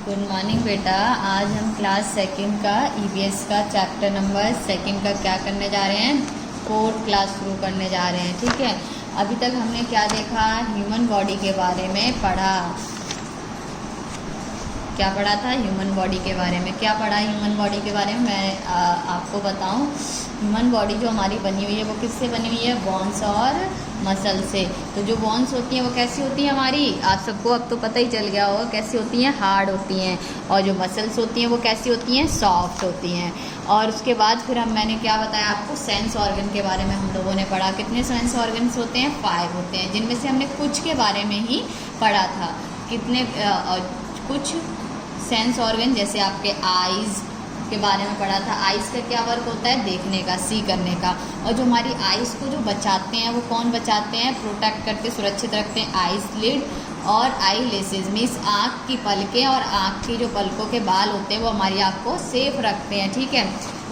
Good morning बेटा। आज हम क्लास सेकंड का ईवीएस का चैप्टर नंबर सेकंड का क्या करने जा रहे हैं, फोर्थ क्लास शुरू करने जा रहे हैं। ठीक है, अभी तक हमने क्या देखा, ह्यूमन बॉडी के बारे में पढ़ा। क्या पढ़ा था? ह्यूमन बॉडी के बारे में। क्या पढ़ा ह्यूमन बॉडी के बारे में? मैं आपको बताऊं, ह्यूमन बॉडी जो हमारी बनी हुई है वो किससे बनी हुई है? बोन्स और मसल से। तो जो बोन्स होती हैं वो कैसी होती हैं हमारी? आप सबको अब तो पता ही चल गया होगा कैसी होती हैं, हार्ड होती हैं। और जो मसल्स होती हैं वो कैसी होती हैं? सॉफ्ट होती हैं। और उसके बाद फिर मैंने क्या बताया आपको, सेंस ऑर्गन के बारे में हम लोगों ने पढ़ा। कितने सेंस ऑर्गन्स होते हैं? 5 होते हैं, जिनमें से हमने कुछ के बारे में ही पढ़ा था। कितने कुछ सेंस ऑर्गन, जैसे आपके आइज़ के बारे में पढ़ा था। आइज़ का क्या वर्क होता है? देखने का, सी करने का। और जो हमारी आइज़ को जो बचाते हैं वो कौन बचाते हैं? प्रोटेक्ट करते, सुरक्षित रखते हैं आइज़ लिड और आई लेसेस, मीन्स आँख की पलकें और आँख की जो पलकों के बाल होते हैं वो हमारी आँख को सेफ रखते हैं। ठीक है,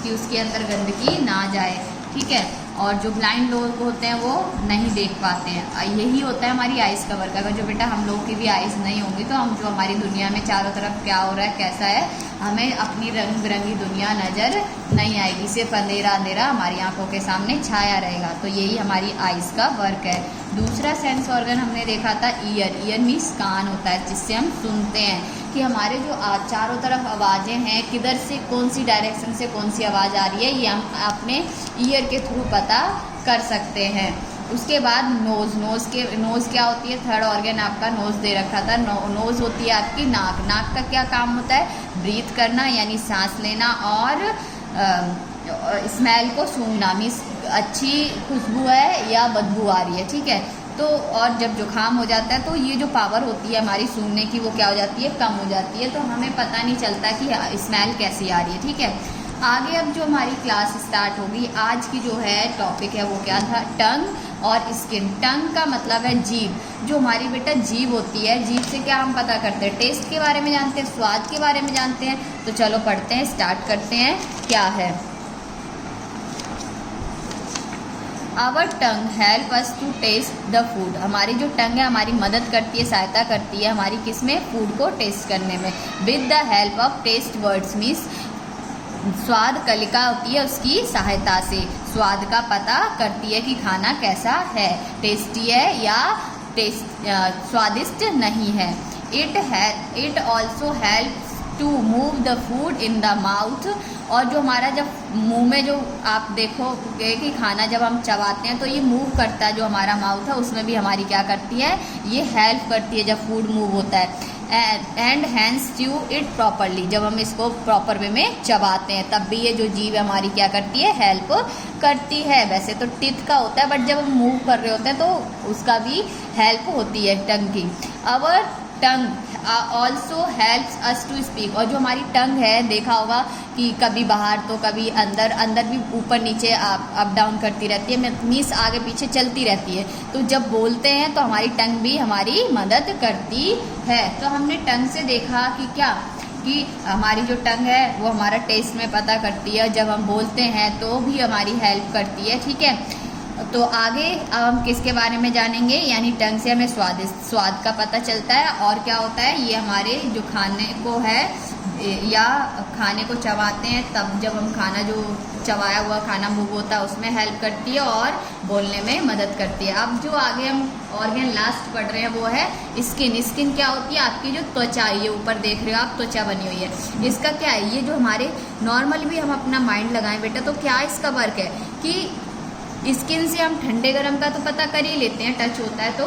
कि उसके अंदर गंदगी ना जाए। ठीक है, और जो ब्लाइंड लोग होते हैं वो नहीं देख पाते हैं। यही होता है हमारी आइज़ का वर्क। अगर जो बेटा हम लोग की भी आइज़ नहीं होंगी तो हम जो हमारी दुनिया में चारों तरफ क्या हो रहा है, कैसा है, हमें अपनी रंग बिरंगी दुनिया नज़र नहीं आएगी। सिर्फ अंधेरा अंधेरा हमारी आंखों के सामने छाया रहेगा। तो यही हमारी आइज़ का वर्क है। दूसरा सेंस ऑर्गन हमने देखा था ईयर। ईयर मीन्स कान होता है, जिससे हम सुनते हैं कि हमारे जो चारों तरफ आवाज़ें हैं, किधर से कौन सी डायरेक्शन से कौन सी आवाज़ आ रही है, ये हम अपने ईयर के थ्रू पता कर सकते हैं। उसके बाद नोज़ क्या होती है? थर्ड ऑर्गन आपका नोज़ दे रखा था। नोज़ होती है आपकी नाक। नाक का क्या काम होता है? ब्रीथ करना, यानी सांस लेना, और स्मेल को सूंघना, मीन्स अच्छी खुशबू है या बदबू आ रही है। ठीक है, तो और जब जुकाम हो जाता है तो ये जो पावर होती है हमारी सूंघने की वो क्या हो जाती है? कम हो जाती है। तो हमें पता नहीं चलता कि स्मेल कैसी आ रही है। ठीक है, आगे अब जो हमारी क्लास स्टार्ट होगी, आज की जो है टॉपिक है वो क्या था? टंग और स्किन। टंग का मतलब है जीभ। जो हमारी बेटा जीभ होती है, जीभ से क्या हम पता करते हैं? टेस्ट के बारे में जानते हैं, स्वाद के बारे में जानते हैं। तो चलो पढ़ते हैं, स्टार्ट करते हैं। क्या है? Our tongue help us to taste the food. हमारी जो टंग है हमारी मदद करती है, सहायता करती है हमारी किसमें? फूड को टेस्ट करने में। With the help of taste buds, means स्वाद कलिका होती है, उसकी सहायता से स्वाद का पता करती है कि खाना कैसा है, टेस्टी है या स्वादिष्ट नहीं है। It also helps to move the food in the mouth. और जो हमारा जब मुंह में जो आप देखोगे कि खाना जब हम चबाते हैं तो ये मूव करता है, जो हमारा माउथ है उसमें भी हमारी क्या करती है? ये हेल्प करती है जब फूड मूव होता है। And hence chew it properly, जब हम इसको प्रॉपर वे में चबाते हैं तब भी ये जो जीभ हमारी क्या करती है? हेल्प करती है। वैसे तो टीथ का होता है, बट जब हम मूव कर रहे होते हैं तो उसका भी हेल्प होती है टंग की। Our tongue also helps us to speak. और जो हमारी टंग है, देखा होगा कि कभी बाहर तो कभी अंदर, अंदर भी ऊपर नीचे अप डाउन करती रहती है, मीन्स आगे पीछे चलती रहती है। तो जब बोलते हैं तो हमारी टंग भी हमारी मदद करती है। तो हमने टंग से देखा कि क्या, कि हमारी जो टंग है वो हमारा टेस्ट में पता करती है, जब हम बोलते हैं तो भी हमारी हेल्प करती है। ठीक है, तो आगे अब हम किसके बारे में जानेंगे, यानी टंग से हमें स्वाद का पता चलता है। और क्या होता है? ये हमारे जो खाने को है या खाने को चबाते हैं, तब जब हम खाना जो चबाया हुआ खाना मूव होता है उसमें हेल्प करती है और बोलने में मदद करती है। अब जो आगे हम ऑर्गन लास्ट पढ़ रहे हैं वो है स्किन। स्किन क्या होती है? आपकी जो त्वचा, ये ऊपर देख रहे हो आप, त्वचा बनी हुई है। इसका क्या है? ये जो हमारे नॉर्मल भी हम अपना माइंड लगाएं बेटा तो क्या इसका वर्क है कि स्किन से हम ठंडे गर्म का तो पता कर ही लेते हैं, टच होता है। तो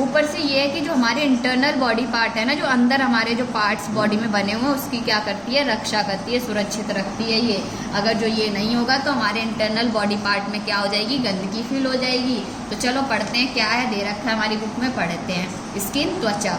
ऊपर से ये है कि जो हमारे इंटरनल बॉडी पार्ट है ना, जो अंदर हमारे जो पार्ट्स बॉडी में बने हुए हैं उसकी क्या करती है? रक्षा करती है, सुरक्षित रखती है ये। अगर जो ये नहीं होगा तो हमारे इंटरनल बॉडी पार्ट में क्या हो जाएगी? गंदगी फील हो जाएगी। तो चलो पढ़ते हैं, क्या है दे रखा है हमारी बुक में, पढ़ते हैं। स्किन, त्वचा।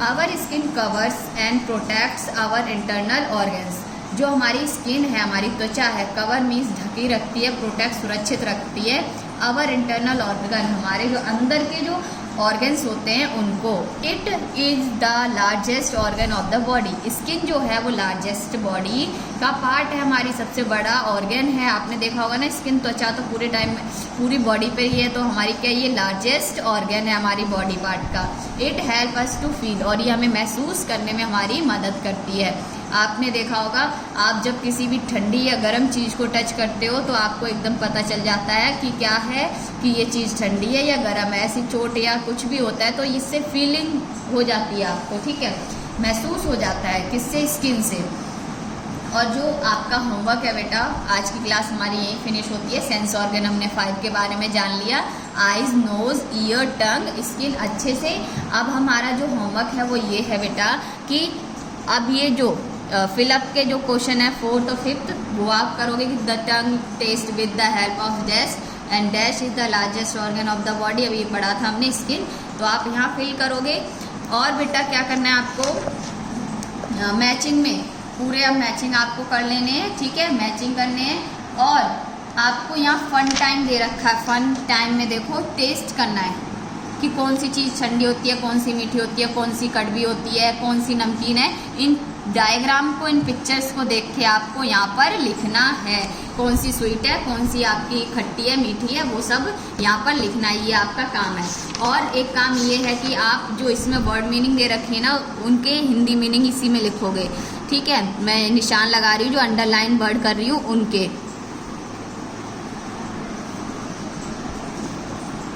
Our skin covers and protects our internal organs. जो हमारी स्किन है, हमारी त्वचा है, कवर मीन्स ढकी रखती है, प्रोटेक्ट सुरक्षित रखती है। आवर इंटरनल ऑर्गन, हमारे जो अंदर के जो ऑर्गन्स होते हैं उनको। It is the largest organ of the body. Skin जो है वो लार्जेस्ट बॉडी का पार्ट है, हमारी सबसे बड़ा ऑर्गन है। आपने देखा होगा ना, स्किन त्वचा तो पूरे टाइम पूरी बॉडी पे ही है, तो हमारी क्या ये लार्जेस्ट ऑर्गन है हमारी बॉडी पार्ट का। It help us to feel, और ये हमें महसूस करने में हमारी मदद करती है। आपने देखा होगा, आप जब किसी भी ठंडी या गर्म चीज़ को टच करते हो तो आपको एकदम पता चल जाता है कि क्या है, कि ये चीज़ ठंडी है या गर्म है। ऐसी चोट या कुछ भी होता है तो इससे फीलिंग हो जाती है आपको, ठीक है, महसूस हो जाता है। किससे? स्किन से। और जो आपका होमवर्क है बेटा, आज की क्लास हमारी यही फिनिश होती है। सेंस ऑर्गन हमने 5 के बारे में जान लिया, आइज़, नोज़, ईयर, टंग, स्किन अच्छे से। अब हमारा जो होमवर्क है वो ये है बेटा कि अब ये जो फिलअप के जो क्वेश्चन है 4th और 5th वो आप करोगे कि the tongue taste with the help of dash and dash is the largest organ of the body. अभी ये पढ़ा था हमने स्किन, तो आप यहाँ फिल करोगे। और बेटा क्या करना है आपको, मैचिंग में पूरे अब मैचिंग आपको कर लेने हैं, ठीक है, मैचिंग करने हैं। और आपको यहाँ फन टाइम दे रखा है, फन टाइम में देखो टेस्ट करना है कि कौन सी चीज़ ठंडी होती है, कौन सी मीठी होती है, कौन सी कड़वी होती है, कौन सी नमकीन है। इन डायग्राम को, इन पिक्चर्स को देख के आपको यहाँ पर लिखना है कौन सी स्वीट है, कौन सी आपकी खट्टी है, मीठी है, वो सब यहाँ पर लिखना है, ये आपका काम है। और एक काम ये है कि आप जो इसमें वर्ड मीनिंग दे रखी है ना, उनके हिंदी मीनिंग इसी में लिखोगे, ठीक है। मैं निशान लगा रही हूँ, जो अंडरलाइन वर्ड कर रही हूँ उनके।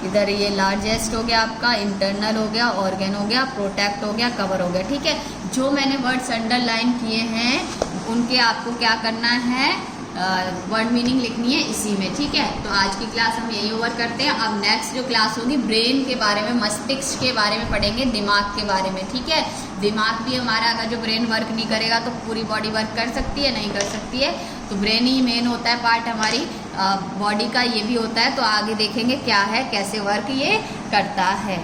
इधर ये लार्जेस्ट हो गया आपका, इंटरनल हो गया, ऑर्गन हो गया, प्रोटेक्ट हो गया, कवर हो गया, ठीक है। जो मैंने वर्ड्स अंडरलाइन किए हैं उनके आपको क्या करना है, वर्ड मीनिंग लिखनी है इसी में, ठीक है। तो आज की क्लास हम यही ओवर करते हैं। अब नेक्स्ट जो क्लास होगी ब्रेन के बारे में, मस्तिष्क के बारे में पढ़ेंगे, दिमाग के बारे में, ठीक है। दिमाग भी हमारा, अगर जो ब्रेन वर्क नहीं करेगा तो पूरी बॉडी वर्क कर सकती है? नहीं कर सकती है। तो ब्रेन ही मेन होता है पार्ट हमारी बॉडी का, ये भी होता है। तो आगे देखेंगे क्या है, कैसे वर्क ये करता है।